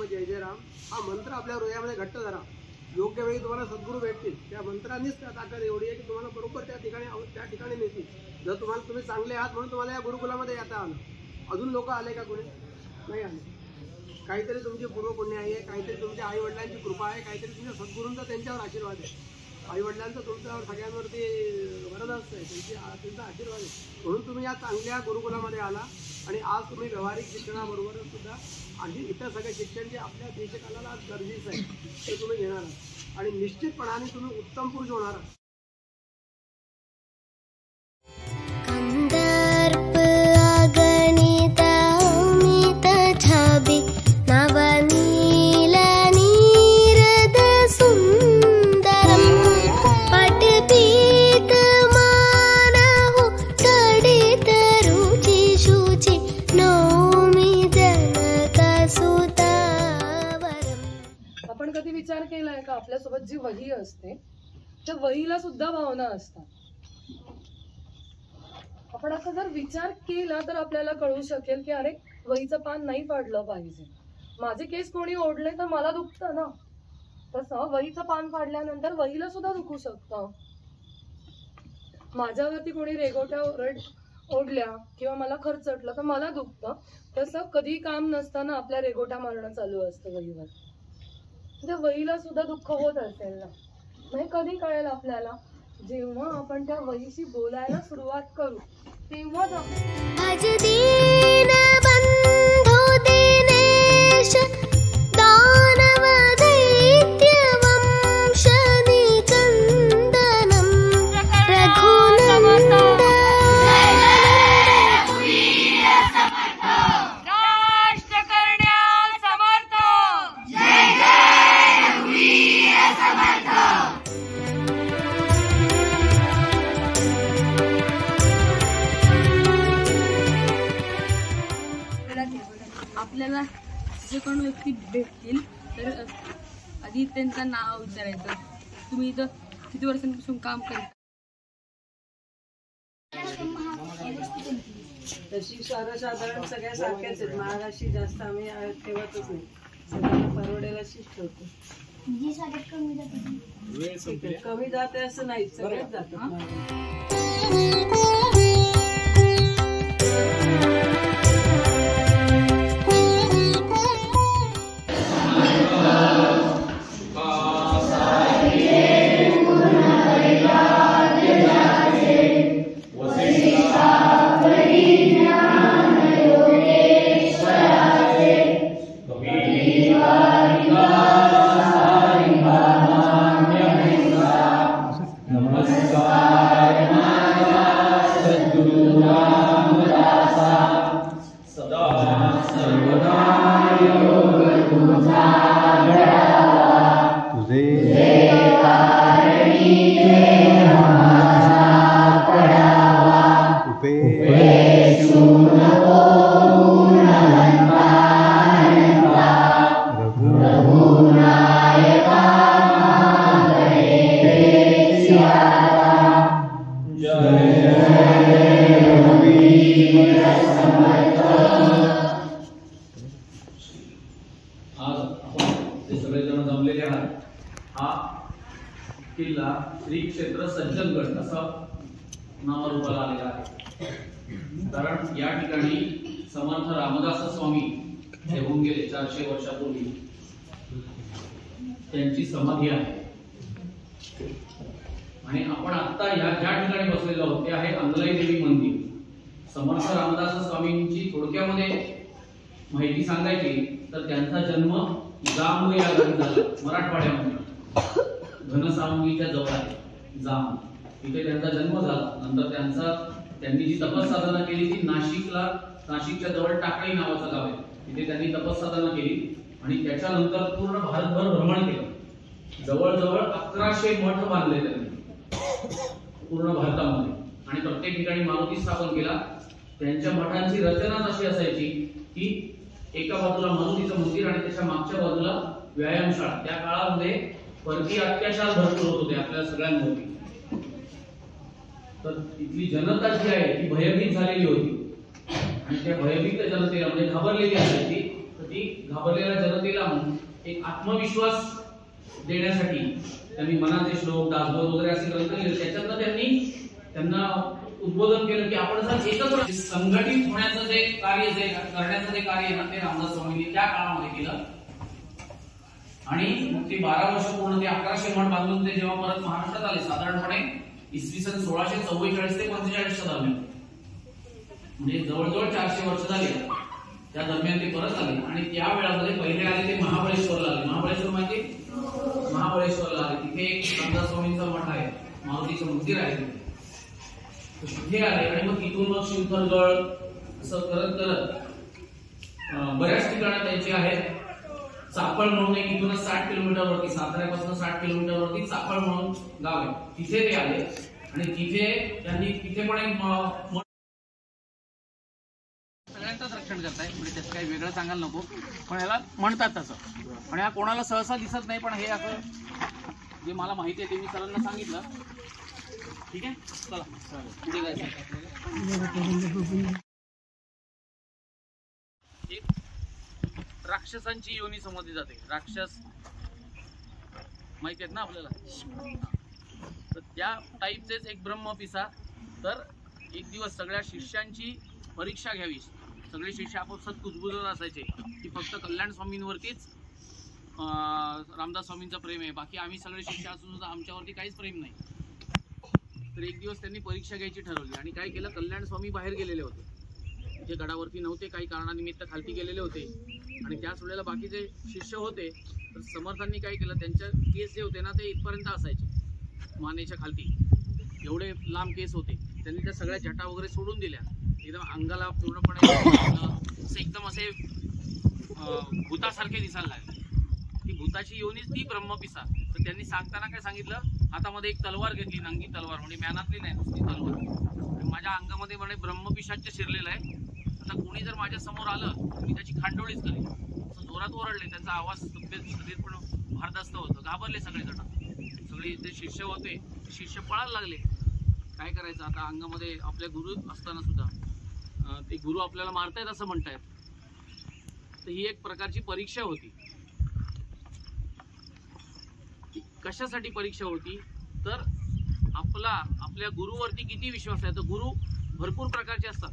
जय जय राम हा मंत्र आपल्या हृदयामध्ये घट्ट धरा. योग्य वेळी तुम्हाला सद्गुरू भेटतील. त्या मंत्रानेच त्या ताकद एवढी आहे की तुम्हाला बरोबर त्या ठिकाणी नेतील. जर तुम्ही चांगले आहात म्हणून तुम्हाला या गुरुकुलामध्ये येता आलं. अजून लोक आले का कोणी? नाही आले. काहीतरी तुमची पूर्वपुण्य आहे, काहीतरी तुमच्या आई वडिलांची कृपा आहे, काहीतरी तुमच्या सद्गुरूंचा त्यांच्यावर आशीर्वाद आहे. आई वडिलांचा तुमच्यावर सगळ्यांवरती वरदास्त आहे, त्यांचा आशीर्वाद आहे. म्हणून तुम्ही या चांगल्या गुरुकुलामध्ये आला आणि आज तुम्ही व्यावहारिक शिक्षणाबरोबर सुद्धा आणि इतर सगळे शिक्षण जे आपल्या देशकालाला आज गरजेचं आहे ते तुम्ही घेणार आहात आणि निश्चितपणाने तुम्ही उत्तम पुरुष होणार आहात. आपण कधी विचार केलाय का आपल्यासोबत जी वही असते त्या वहीला सुद्धा भावना असतात. आपण असं जर विचार केला तर आपल्याला कळू शकेल की अरे वहीचं पान नाही फाडलं पाहिजे. माझे केस कोणी ओढले तर मला दुखतं ना, तसं वहीचं पान फाडल्यानंतर वहीला सुद्धा दुखू शकतं. माझ्यावरती कोणी रेघोट्या ओढल्या किंवा मला खरचटलं तर मला दुखतं. तसं कधी काम नसताना आपल्या रेघोट्या मारणं चालू असतं वहीवर. त्या वहीला सुद्धा दुःख होत असेल ना. म्हणजे कधी कळेल आपल्याला? जेव्हा आपण त्या वहीशी बोलायला सुरुवात करू तेव्हाच आपल्याला जे कोण व्यक्ती भेटतील तर आधी त्यांचं नाव विचारायचं. तुम्ही इथं किती वर्षांपासून काम करता? तशी सर्वसाधारण सगळ्या सारख्याच आहेत. महाराष्ट्री जास्त आम्ही ठेवतच नाही. सगळ्यांना परवडेल अशीच ठेवतो. कमी जाते असं नाही, सगळेच जातात. किल्ला श्री क्षेत्र सज्जनगड असं नामरूपाला आलेला आहे. कारण या ठिकाणी समर्थ रामदास स्वामी येऊन गेले 400 वर्षापूर्वी त्यांची समाधी आहे. आणि आपण आता ज्या ठिकाणी बसलेलो आहोत ते आहे अंगलाई देवी मंदिर. समर्थ रामदास स्वामींची थोडक्यामध्ये माहिती सांगायची तर त्यांचा जन्म जांब या गावी झाला, मराठवाड्यामध्ये घनसावंगीच्या जवळ आहे जांब, तिथे त्यांचा जन्म झाला. नंतर त्यांनी जी तपसाधना केली ती नाशिकच्या जवळ टाकळी नावाचं गाव आहे, तिथे त्यांनी तपसाधना केली आणि त्याच्यानंतर पूर्ण भारतभर भ्रमण केलं. जवळजवळ 1100 मठ बांधले त्यांनी पूर्ण भारतामध्ये आणि प्रत्येक ठिकाणी मारुती स्थापन केला. त्यांच्या मठांची रचनाच अशी असायची की एका बाजूला मारुतीचं मंदिर आणि त्याच्या मागच्या बाजूला व्यायामशाळा. त्या काळामध्ये परकीय अत्याचार भरपूर होत होते आपल्या सगळ्यांवरती, तर इथली जनता जी आहे ती भयभीत झालेली होती आणि त्या भयभीत जनतेला म्हणजे घाबरलेली असायची, तर ती घाबरलेल्या जनतेला एक आत्मविश्वास देण्यासाठी त्यांनी मनाचे श्लोक, दासबोध वगैरे असे ग्रंथ लिहिले. त्याच्यातनं त्यांना उद्बोधन केलं की आपण जर एकत्र संघटित होण्याचं जे कार्य करण्याचं जे कार्य आहे ना ते रामदास स्वामींनी त्या काळामध्ये केलं. आणि मग ते 12 वर्ष पूर्ण ते 1100 मठ बांधून ते जेव्हा परत महाराष्ट्रात आले साधारणपणे इसवी सन 1644 ते 45 दरम्यान, म्हणजे जवळजवळ 400 वर्ष झाली. त्या दरम्यान ते परत आले आणि त्या वेळामध्ये पहिले आले ते महाबळेश्वरला आले. महाबळेश्वर माहिती, महाबळेश्वरला आले. तिथे एक रामदास स्वामींचा मठ आहे, मारुतीचं मंदिर आहे, तिथे आले आणि मग तिथून मग शिवथरगड असं करत करत बऱ्याच ठिकाणी त्यांचे आहेत. चाफळ म्हणून एक इथूनच 60 किलोमीटर वरती, साताऱ्यापासून 60 किलोमीटर वरती चाफळ म्हणून गाव आहे, तिथे ते आले आणि तिथे पण एक सगळ्यांचंच रक्षण करताय, म्हणजे त्याचं काही वेगळं सांगायला नको, पण ह्याला म्हणतात तसं. आणि हा कोणाला सहसा दिसत नाही, पण हे असं जे मला माहिती आहे ते मी सरांना सांगितलं. ठीक आहे, चला पुढे जायचं. राक्षसांची योनी समजली जाते. राक्षस माहिती आहेत ना आपल्याला, तर त्या टाईपचेच एक ब्रह्मपिसा. तर एक दिवस सगळ्या शिष्यांची परीक्षा घ्यावी. सगळे शिष्य आपापसात कुजबुजत असायचे की फक्त कल्याण स्वामींवरतीच रामदास स्वामींचं प्रेम आहे, बाकी आम्ही सगळे शिष्य असून सुद्धा आमच्यावरती काहीच प्रेम नाही. तर एक दिवस त्यांनी परीक्षा घ्यायची ठरवली आणि काय केलं, कल्याण स्वामी बाहेर गेलेले होते, जे गडावरती नव्हते, काही कारणानिमित्त खालती गेलेले होते आणि त्याच वेळेला बाकीचे शिष्य होते. तर समर्थांनी काय केलं, त्यांच्या केस जे होते ना ते इथपर्यंत असायचे, मानेच्या खालती एवढे लांब केस होते. त्यांनी त्या सगळ्या जटा वगैरे सोडून दिल्या, एकदम अंगाला पूर्णपणे एकदम असे भूतासारखे दिसायला लागले. ती भूताची योनीच ती ब्रह्मपिसा. तर त्यांनी सांगताना काय सांगितलं, हातामध्ये एक तलवार घेतली, नंगी तलवार, म्हणजे म्यानातली नाही, नुसती तलवार. माझ्या अंगामध्ये म्हणे ब्रह्मपिशाच शिरलेलं आहे. आता कोणी जर माझ्या समोर आलं तर मी त्याची खांडोळीच करेन. असं जोरात ओरडले. त्यांचा आवाज शरीर पण भारदस्त होतं. घाबरले सगळेजण. सगळे जे शिष्य होते शिष्य पळायला लागले. काय करायचं आता, अंगामध्ये आपल्या गुरु असताना सुद्धा ते गुरु आपल्याला मारतायत असं म्हणतायत. तर ही एक प्रकारची परीक्षा होती. कशासाठी परीक्षा होती, तर आपल्या गुरुवरती किती विश्वास आहे. तर गुरु भरपूर प्रकारचे असतात.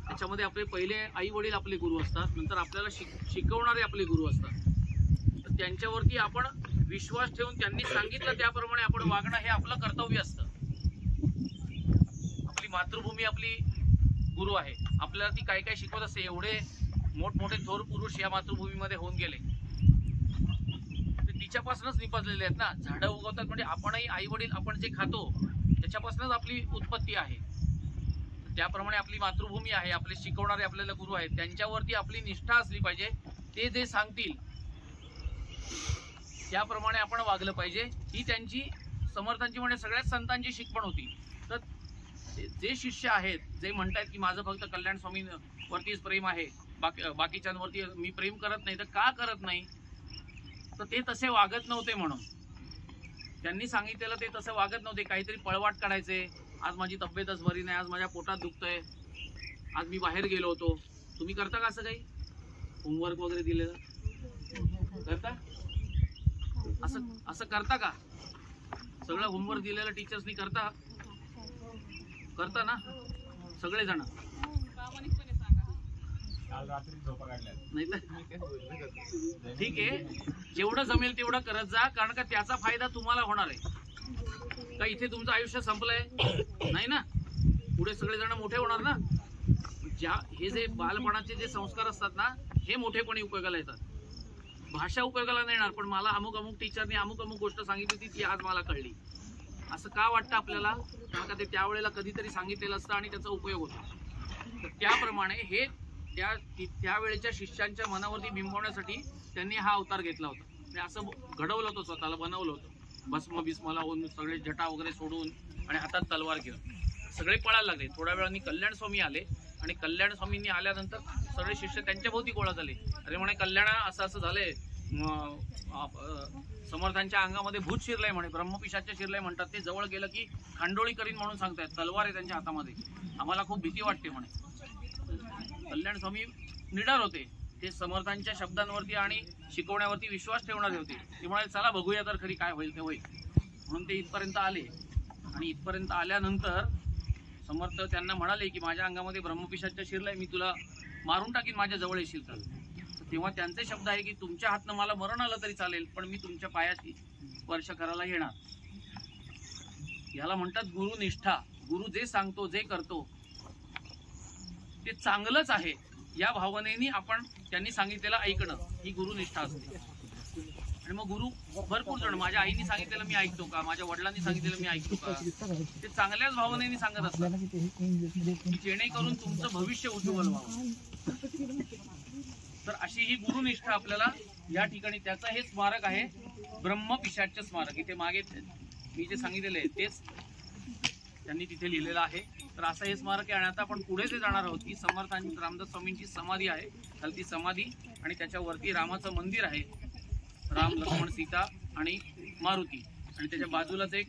त्याच्यामध्ये आपले पहिले आई वडील आपले गुरु असतात, नंतर आपल्याला शिकवणारे आपले गुरु असतात. तर त्यांच्यावरती आपण विश्वास ठेवून त्यांनी सांगितलं त्याप्रमाणे आपण वागणं हे आपलं कर्तव्य असतं. आपली मातृभूमी आपली गुरु आहे. आपल्याला ती काय काय शिकवत असते. एवढे मोठमोठे थोर पुरुष या मातृभूमीमध्ये होऊन गेले, तिच्यापासूनच निपजलेले आहेत ना. झाडं उगवतात म्हणजे आपणही आई वडील आपण जे खातो त्याच्यापासूनच आपली उत्पत्ती आहे. त्याप्रमाणे आपली मातृभूमी आहे, आपले शिकवणारे आपल्याला गुरु आहेत, त्यांच्यावरती आपली निष्ठा असली पाहिजे. ते जे सांगतील त्याप्रमाणे आपण वागलं पाहिजे. ही त्यांची समर्थांची म्हणजे सगळ्याच संतांची शिकवण होती. तर जे शिष्य आहेत, जे म्हणतात की माझं फक्त कल्याण स्वामींवरतीच प्रेम आहे, बाकीच्यांवरती मी प्रेम करत नाही, तर का करत नाही, तर ते तसे वागत नव्हते. म्हणून त्यांनी सांगितलेलं ते तसं वागत नव्हते. काहीतरी पळवाट काढायचे. आज माझी तब्येतच बरी नाही, आज माझ्या पोटात दुखतंय, आज मी बाहेर गेलो होतो. तुम्ही करता का असं काही होमवर्क वगैरे दिलेलं करता? असं करता का? सगळं होमवर्क दिलेलं टीचर्सनी करता ना सगळेजण? नाही तर ठीक आहे, जेवढं जमेल तेवढं करत जा, कारण का त्याचा फायदा तुम्हाला होणार आहे. का इथे तुमचं आयुष्य संपलंय नाही ना, पुढे सगळेजण मोठे होणार ना. हे जे बालपणाचे जे संस्कार असतात ना, हे मोठेपणी उपयोगाला येतात. भाषा उपयोगाला नाही येणार, पण मला अमुक अमुक टीचरने अमुक अमुक गोष्ट सांगितली होती, ती आज मला कळली. असं का वाटतं आपल्याला? कारण का ते त्यावेळेला कधीतरी सांगितलेलं असतं आणि त्याचा उपयोग होतो. तर त्याप्रमाणे हे त्यावेळेच्या शिष्यांच्या मनावरती बिंबवण्यासाठी त्यांनी हा अवतार घेतला होता. म्हणजे असं घडवलं होतं, स्वतःला बनवलं होतं. भस्म बिस्म लावून सगळे जटा वगैरे सोडून आणि हातात तलवार घेऊन सगळे पळायला लागले. थोड्या वेळाने कल्याण स्वामी आले आणि कल्याण स्वामींनी आल्यानंतर सगळे शिष्य त्यांच्या भोवती गोळा झाले. अरे म्हणे, कल्याण असं असं झालंय, समर्थांच्या अंगामध्ये भूत शिरलंय म्हणे, ब्रह्मपिशाच शिरलंय म्हणतात. ते जवळ गेलं की खांडोळी करीन म्हणून सांगतायत, तलवार आहे त्यांच्या हातामध्ये, आम्हाला खूप भीती वाटते म्हणे. कल्याण स्वामी निडर होते, ते समर्थांच्या शब्दांवरती आणि शिकवण्यावरती विश्वास ठेवणारे होते. ते म्हणाले, चला बघूया तर खरी काय होईल ते होईल. म्हणून ते इथपर्यंत आले. आणि इथपर्यंत आल्यानंतर समर्थ त्यांना म्हणाले की माझ्या अंगामध्ये ब्रह्मपिशाच शिरलंय, मी तुला मारून टाकीन माझ्या जवळ येशील तर. तेव्हा त्यांचे शब्द आहे की तुमच्या हातनं मला मरण आलं तरी चालेल, पण मी तुमच्या पायाशी स्पर्श करायला येणार. याला म्हणतात गुरुनिष्ठा. गुरु जे सांगतो, जे करतो ते चांगलंच आहे या भावनेने आपण त्यांनी सांगितलेलं ऐकणं, ही गुरुनिष्ठा असते. आणि मग गुरु भरपूर जण, माझ्या आईने सांगितलेलं मी ऐकतो का, माझ्या वडिलांनी सांगितलेलं मी ऐकतो का, ते चांगल्याच भावनेने सांगत असतात, जेणेकरून तुमचं भविष्य उज्ज्वल व्हावं. तर अशी ही गुरुनिष्ठा आपल्याला या ठिकाणी, त्याचं हे स्मारक आहे ब्रह्मपिशाच स्मारक. इथे मागे मी जे सांगितलेलं आहे तेच त्यांनी तिथे लिहिलेलं आहे. तर असं हे स्मारक आहे. आणि आता आपण पुढे जे जाणार आहोत, ती समर्थांची रामदास स्वामींची समाधी आहे. खालती समाधी आणि त्याच्यावरती रामाचं मंदिर आहे, राम लक्ष्मण सीता आणि मारुती. आणि त्याच्या बाजूलाच एक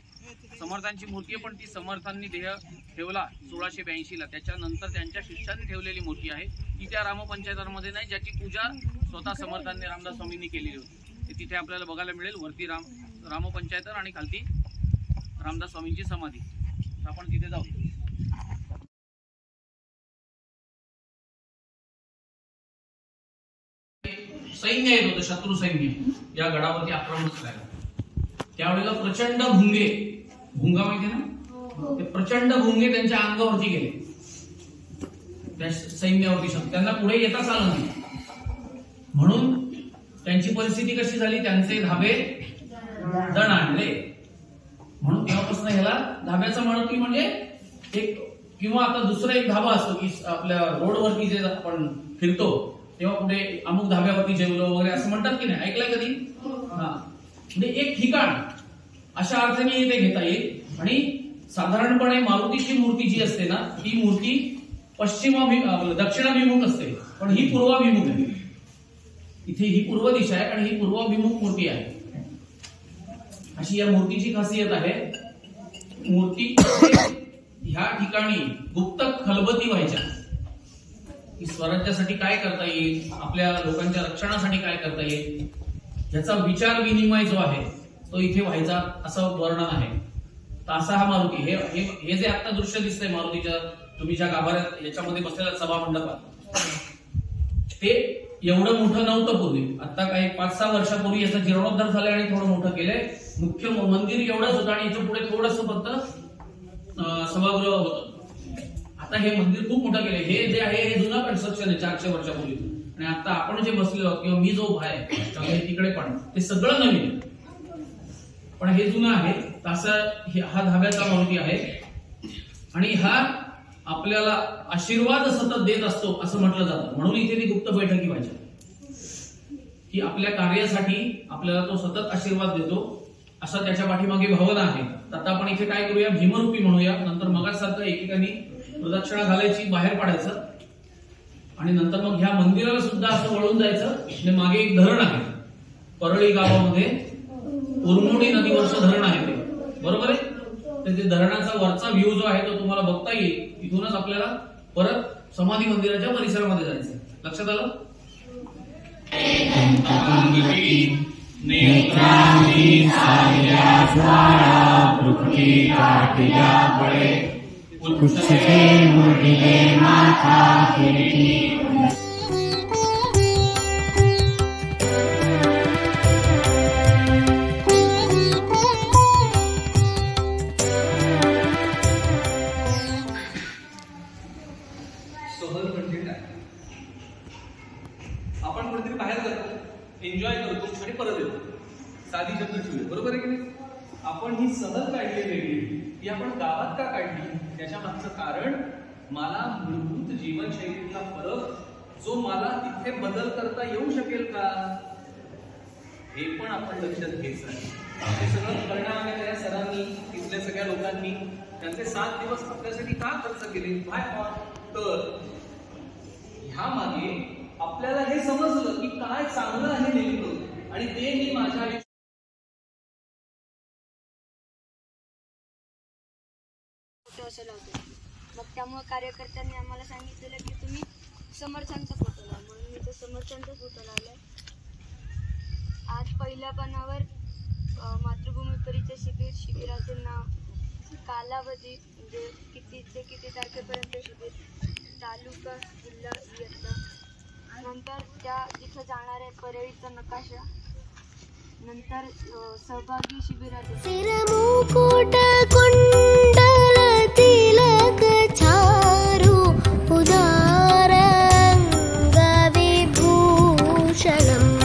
समर्थांची मूर्ती आहे, पण ती समर्थांनी देह ठेवला 1682ला, त्याच्यानंतर त्यांच्या शिष्यांनी ठेवलेली मूर्ती आहे. ती त्या रामपंचायतांमध्ये नाही, ज्याची पूजा स्वतः समर्थांनी रामदास स्वामींनी केलेली होती. ते तिथे आपल्याला बघायला मिळेल. वरती रामपंचायत आणि खालती रामदास स्वामींची समाधी. तर आपण तिथे जाऊ. सैन्य येत होतं, शत्रू सैन्य या गडावरती आक्रमण करायला. त्यावेळेला प्रचंड भुंगा माहिती ना, ते प्रचंड भुंगे त्यांच्या अंगावरती गेले, त्या सैन्यावरती. त्यांना पुढे येताच आलं नाही. म्हणून त्यांची परिस्थिती कशी झाली, त्यांचे धाबे दणाणले. म्हणून तेव्हापासून ह्याला धाब्याचा मारुती म्हणजे एक, किंवा आता दुसरा एक धाबा असतो की आपल्या रोडवरती जे आपण फिरतो तेव्हा कुठे अमुक धाब्यावरती जेवलो वगैरे असं म्हणतात की नाही, ऐकलंय कधी? हा, म्हणजे एक ठिकाण अशा अर्थाने इथे घेता येईल. आणि साधारणपणे मारुतीची मूर्ती जी असते ना, ती मूर्ती दक्षिणाभिमुख असते, पण ही पूर्वाभिमुख आहे. इथे ही पूर्व दिशा आहे आणि ही पूर्वाभिमुख मूर्ती आहे. अशी या मूर्तीची खासियत आहे. मूर्ती ह्या ठिकाणी गुप्त खलबती व्हायच्या की स्वराज्यासाठी काय करता येईल, आपल्या लोकांच्या रक्षणासाठी काय करता येईल, याचा विचार विनिमय जो आहे तो इथे व्हायचा, असं वर्णन आहे. तर असा हा मारुती, हे जे आता दृश्य दिसतंय मारुतीच्या, तुम्ही ज्या गाभाऱ्यात याच्यामध्ये बसलेल्या सभा मंडपात, ते एवढं मोठं नव्हतं पूर्वी. आता काही 5-6 वर्षापूर्वी याचा जीर्णोद्धार झालाय आणि थोडं मोठं केलंय. मुख्य मंदिर एवढंच होतं आणि याच्या पुढे थोडंसं फक्त सभागृह होतं. आता हे मंदिर खूप मोठं केलंय. हे जे आहे हे जुनं कन्स्ट्रक्शन आहे 400 वर्षापूर्वी. आणि आता आपण जे बसलेलो आहोत किंवा मी जो उभा आहे तिकडे पण, ते सगळं नवीन आहे, पण हे जुनं आहे. तसं हा धाब्याचा मारुती आहे. आणि हा आपल्याला आशीर्वाद सतत देत असतो असं म्हटलं जातं. म्हणून इथे ती गुप्त बैठकी व्हायच्या की आपल्या कार्यासाठी आपल्याला तो सतत आशीर्वाद देतो, असं त्याच्या पाठीमागे भावना आहे. आता आपण इथे काय करूया, भीमरूपी म्हणूया. नंतर मगासारखं एकेकानी प्रदक्षिणा घालायची, बाहेर पडायचं आणि नंतर मग ह्या मंदिराला सुद्धा असं वळून जायचं. आणि मागे एक धरण आहे परळी गावामध्ये, उरमोडी नदीवरचं धरण आहे ते, बरोबर आहे. तर ते धरणाचा वरचा व्ह्यू जो आहे तो तुम्हाला बघता येईल. तिथूनच आपल्याला परत समाधी मंदिराच्या परिसरामध्ये जायचं. लक्षात आलं? नेत्रांनी साऱ्या ज्वाळा पृथ्वी काठिया बळे उच्चते मुरले माथा किरीटी. आपण कुठेतरी बाहेर जातो, एन्जॉय करतो आणि परत येतो, साधी शब्द बरोबर आहे की नाही? आपण ही सहल काढली वेगळी, ही आपण गावात का काढली? त्याच्या मागचं कारण मला मूलभूत जीवनशैलीतला फरक जो मला तिथे बदल करता येऊ शकेल का, हे पण आपण लक्षात घ्यायचं आहे. हे सगळं करण्यामागे त्या सरांनी, इथल्या सगळ्या लोकांनी त्यांचे 7 दिवस आपल्यासाठी का खर्च केले? तर ह्या मागे आपल्याला हे समजलं की काय चांगलं आहे नेमकं, आणि ते मी माझ्या असं लावतो. मग त्यामुळे कार्यकर्त्यांनी आम्हाला सांगितलेलं की तुम्ही समर्थांचा फोटो लावा, म्हणून मी तो समर्थांचा फोटो लावलाय. आज पहिल्या पानावर मातृभूमी परिचय शिबिराचे नाव, कालावधी म्हणजे किती ते किती तारखेपर्यंत शिबिर, तालुका, जिल्हा, इयत्ता, नंतर त्या जिथं जाणार आहे परळीचा नकाशा, नंतर सहभागी शिबिराचे सिरमुकुट कुंडल तिलक चारु उदारंग विभूषणम्